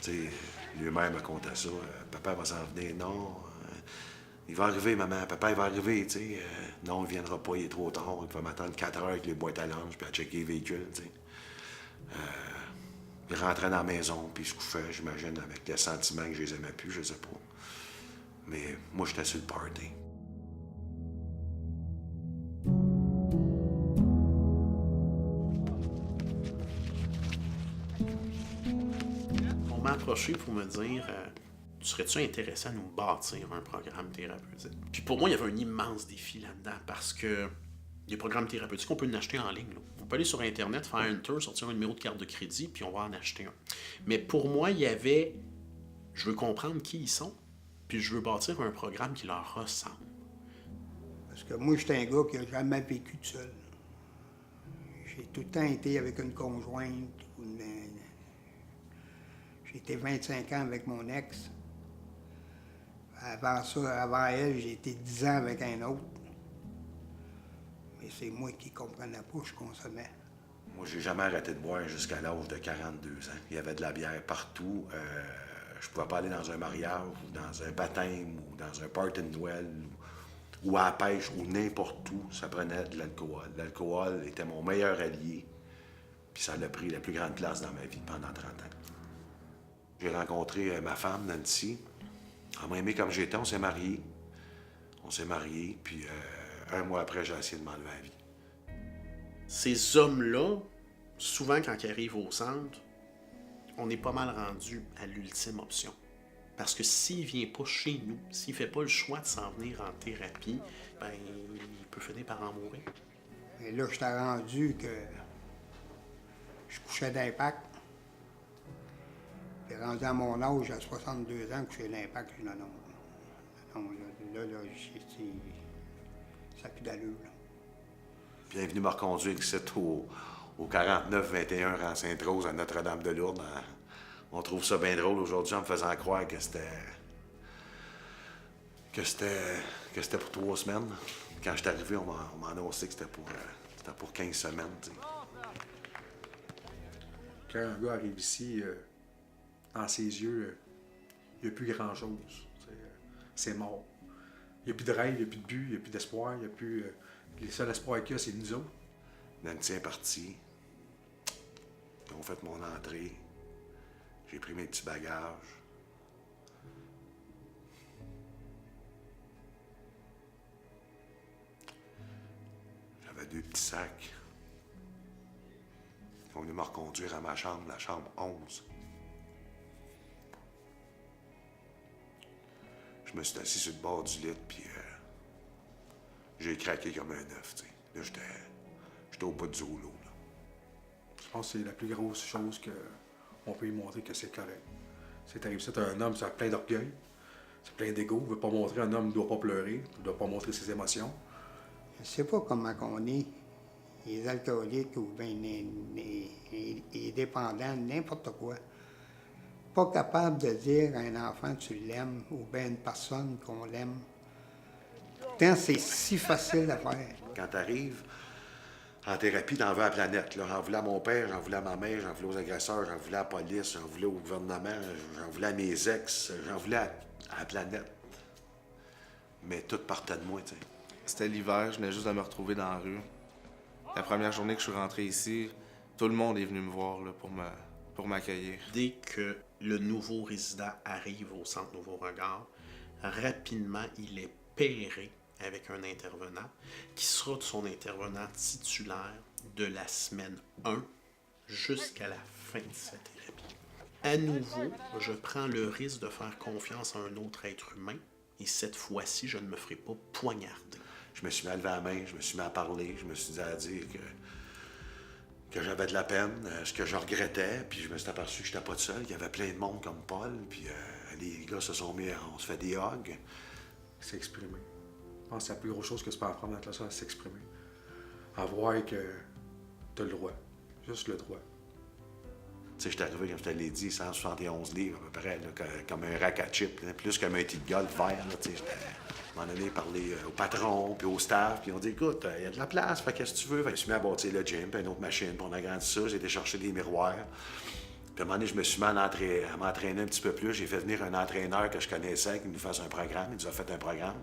Tu sais, lui-même me contait ça. Papa va s'en venir. Non. Il va arriver, maman. Papa, il va arriver, tu sais. Non, il viendra pas, il est trop tard. Il va m'attendre 4 heures avec les boîtes à linge puis à checker les véhicules, tu sais. Il rentrait dans la maison puis il se couchait, j'imagine, avec le sentiment que je les aimais plus, je sais pas. Mais moi, j'étais sur le party. On m'a approché pour me dire serais-tu intéressé à nous bâtir un programme thérapeutique? Puis pour moi, il y avait un immense défi là-dedans parce que les programmes thérapeutiques, on peut en acheter en ligne. Là. On peut aller sur Internet, faire un tour, sortir un numéro de carte de crédit, puis on va en acheter un. Mais pour moi, il y avait je veux comprendre qui ils sont, puis je veux bâtir un programme qui leur ressemble. Parce que moi, j'étais un gars qui n'a jamais vécu tout seul. J'ai tout le temps été avec une conjointe. J'ai été 25 ans avec mon ex. Avant ça, avant elle, j'ai été 10 ans avec un autre. Mais c'est moi qui ne comprenais pas, je consommais. Moi, j'ai jamais arrêté de boire jusqu'à l'âge de 42 ans. Il y avait de la bière partout. Je pouvais pas aller dans un mariage, ou dans un baptême, ou dans un party de Noël, ou à la pêche, ou n'importe où. Ça prenait de l'alcool. L'alcool était mon meilleur allié. Puis ça a pris la plus grande place dans ma vie pendant 30 ans. J'ai rencontré ma femme, Nancy. Elle m'a aimé comme j'étais, on s'est mariés. Puis un mois après, j'ai essayé de m'enlever la vie. Ces hommes-là, souvent quand ils arrivent au centre, on est pas mal rendu à l'ultime option. Parce que s'il vient pas chez nous, s'il fait pas le choix de s'en venir en thérapie, ben il peut finir par en mourir. Et là, j'étais rendu que je couchais d'impact. Puis rendu à mon âge, à 62 ans, coucher d'impact, je dis non, là, ça n'a plus d'allure. Là. Puis elle est venue me reconduire ici au 49-21 rang Sainte-Rose à Notre-Dame-de-Lourdes. On trouve ça bien drôle aujourd'hui en me faisant croire que c'était pour 3 semaines. Quand je suis arrivé, on m'a annoncé que c'était pour 15 semaines. T'sais. Quand un gars arrive ici, dans ses yeux, il n'y a plus grand-chose. C'est mort. Il n'y a plus de rêve, il n'y a plus de but, il n'y a plus d'espoir, il n'y a plus... les seuls espoirs qu'il y a, c'est nous autres. Nancy est partie. Ils ont fait mon entrée. J'ai pris mes petits bagages. J'avais 2 petits sacs. Ils ont venu me reconduire à ma chambre, la chambre 11. Je me suis assis sur le bord du lit, puis j'ai craqué comme un œuf, tu sais. Là, j'étais au bout du rouleau, là. Je pense que c'est la plus grosse chose qu'on peut lui montrer que c'est correct. C'est arrivé, c'est un homme, ça a plein d'orgueil, c'est plein d'ego. Il ne veut pas montrer, un homme ne doit pas pleurer, il ne doit pas montrer ses émotions. Je ne sais pas comment on est, les alcooliques ou bien les dépendants, n'importe quoi. Pas capable de dire à un enfant que tu l'aimes ou bien une personne qu'on l'aime. Pourtant, c'est si facile à faire. Quand t'arrives en thérapie, t'en veux à la planète. Là. J'en voulais à mon père, j'en voulais à ma mère, j'en voulais aux agresseurs, j'en voulais à la police, j'en voulais au gouvernement, j'en voulais à mes ex, j'en voulais à la planète. Mais tout partait de moi, tu sais. C'était l'hiver, je venais juste de me retrouver dans la rue. La première journée que je suis rentré ici, tout le monde est venu me voir là, pour m'accueillir. Dès que le nouveau résident arrive au Centre Nouveau Regard, rapidement, il est pairé avec un intervenant qui sera son intervenant titulaire de la semaine 1 jusqu'à la fin de sa thérapie. À nouveau, je prends le risque de faire confiance à un autre être humain et cette fois-ci, je ne me ferai pas poignarder. Je me suis mis à lever la main, je me suis mis à parler, je me suis dit à dire que j'avais de la peine, ce que je regrettais, puis je me suis aperçu que je n'étais pas tout seul, qu'il y avait plein de monde comme Paul, puis les gars se sont mis, on se fait des hugs. S'exprimer. Je pense que c'est la plus grosse chose que tu peux apprendre dans la classe, c'est s'exprimer. À voir que tu as le droit. Juste le droit. Tu sais, je suis arrivé, comme je te l'ai dit, 171 livres à peu près, là, comme un rack à chips, plus qu'un multi de golf vert, là, tu sais, j'étais... À un moment donné, parler au patron, puis au staff, puis on dit, écoute, il y a de la place, fait qu'est-ce que tu veux? Fait que je me suis mis à bâtir le gym, puis une autre machine, puis on a agrandi ça, j'ai été chercher des miroirs. Puis à un moment donné, je me suis mis à m'entraîner un petit peu plus. J'ai fait venir un entraîneur que je connaissais, qui nous fasse un programme. Il nous a fait un programme.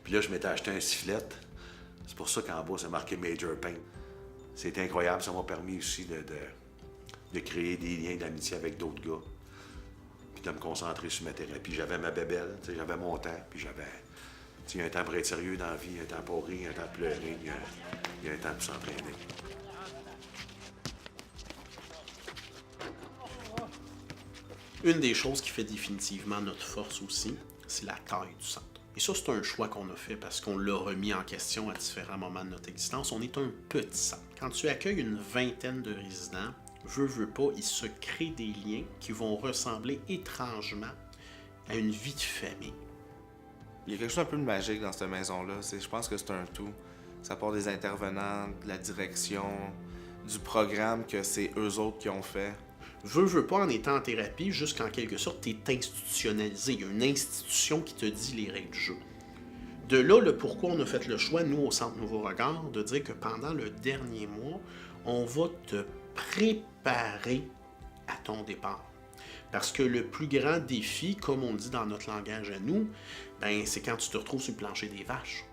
Puis là, je m'étais acheté un sifflet. C'est pour ça qu'en bas, c'est marqué Major Pain. C'était incroyable. Ça m'a permis aussi de créer des liens d'amitié avec d'autres gars. Puis de me concentrer sur ma thérapie. J'avais ma bébelle, j'avais mon temps, puis j'avais... Il y a un temps pour être sérieux dans la vie, il y a un temps pour rire, il y a un temps pour pleurer, il y a un temps pour s'entraîner. Une des choses qui fait définitivement notre force aussi, c'est la taille du centre. Et ça, c'est un choix qu'on a fait parce qu'on l'a remis en question à différents moments de notre existence. On est un petit centre. Quand tu accueilles une vingtaine de résidents, veux pas, il se crée des liens qui vont ressembler étrangement à une vie de famille. Il y a quelque chose un peu de magique dans cette maison-là. Je pense que c'est un tout. Ça part des intervenants, de la direction, du programme que c'est eux autres qui ont fait. Veux pas, en étant en thérapie, jusqu'en quelque sorte, t'es institutionnalisé. Il y a une institution qui te dit les règles du jeu. De là, le pourquoi on a fait le choix, nous, au Centre Nouveau Regard, de dire que pendant le dernier mois, on va te préparer à ton départ. Parce que le plus grand défi, comme on dit dans notre langage à nous, ben, c'est quand tu te retrouves sur le plancher des vaches.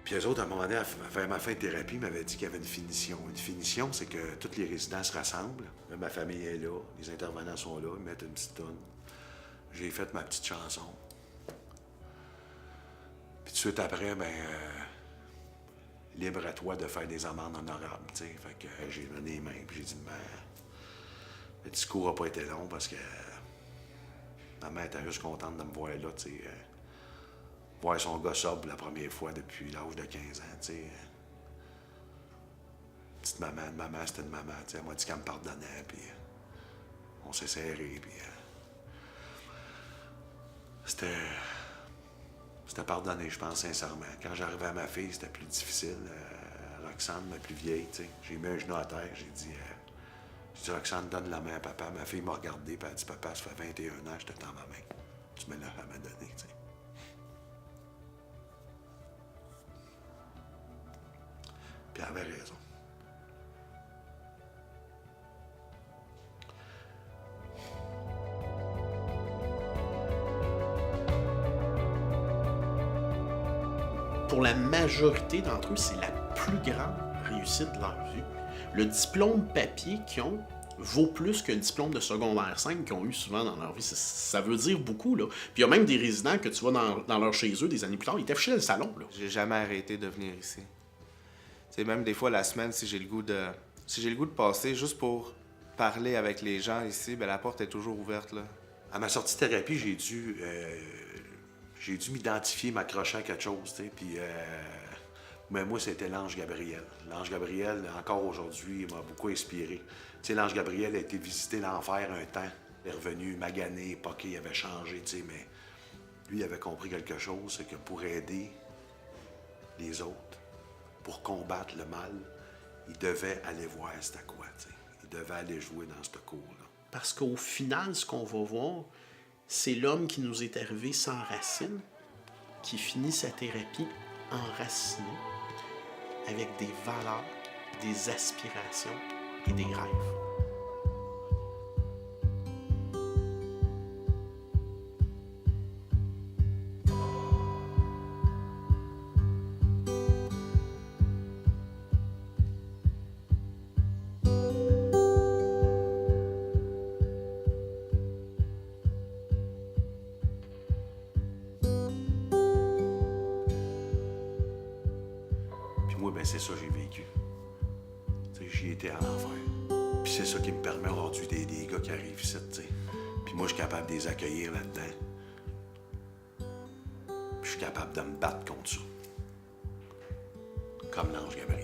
Puis eux autres, à un moment donné, à ma fin de thérapie, ils m'avaient dit qu'il y avait une finition. Une finition, c'est que tous les résidents se rassemblent. Là, ma famille est là, les intervenants sont là, ils mettent une petite toune. J'ai fait ma petite chanson. Puis tout de suite après, ben, libre à toi de faire des amendes honorables, tu sais. Fait que j'ai donné les mains, puis j'ai dit, ben, le discours n'a pas été long parce que ma mère était juste contente de me voir là, tu sais. Voir son gars sobre la première fois depuis l'âge de 15 ans, tu sais. Petite maman, c'était une maman, tu sais. Elle m'a dit qu'elle me pardonnait, puis on s'est serrés, puis c'était pardonné, je pense, sincèrement. Quand j'arrivais à ma fille, c'était plus difficile. Roxane, ma plus vieille, tu sais. J'ai mis un genou à terre, j'ai dit, Roxane, donne la main à papa. Ma fille m'a regardé, puis elle a dit, papa, ça fait 21 ans, je te tends ma main. Tu me l'as jamais donné, tu sais. Puis elle avait raison. Pour la majorité d'entre eux, c'est la plus grande réussite de leur vie. Le diplôme papier qu'ils ont vaut plus que le diplôme de secondaire 5 qu'ils ont eu souvent dans leur vie. Ça veut dire beaucoup, là. Puis il y a même des résidents que tu vois dans leur chez eux des années plus tard, ils étaient fichés dans le salon, là. J'ai jamais arrêté de venir ici. C'est même des fois la semaine, si j'ai le goût de passer juste pour parler avec les gens ici, ben la porte est toujours ouverte, là. À ma sortie de thérapie, j'ai dû m'identifier, m'accrocher à quelque chose, tu sais, puis... mais moi, c'était l'ange Gabriel. L'ange Gabriel, encore aujourd'hui, il m'a beaucoup inspiré. Tu sais, l'ange Gabriel a été visiter l'enfer un temps. Il est revenu magané, poqué, il avait changé, tu sais, mais lui, il avait compris quelque chose, c'est que pour aider les autres, pour combattre le mal, il devait aller voir c'était quoi, tu sais. Il devait aller jouer dans ce cours-là. Parce qu'au final, ce qu'on va voir, c'est l'homme qui nous est arrivé sans racines, qui finit sa thérapie enraciné, avec des valeurs, des aspirations et des rêves. Moi, ben c'est ça que j'ai vécu. J'y étais à l'enfer. Puis c'est ça qui me permet aujourd'hui d'aider les gars qui arrivent ici, tu sais. Puis moi, je suis capable de les accueillir là-dedans. Puis je suis capable de me battre contre ça. Comme l'ange Gabriel.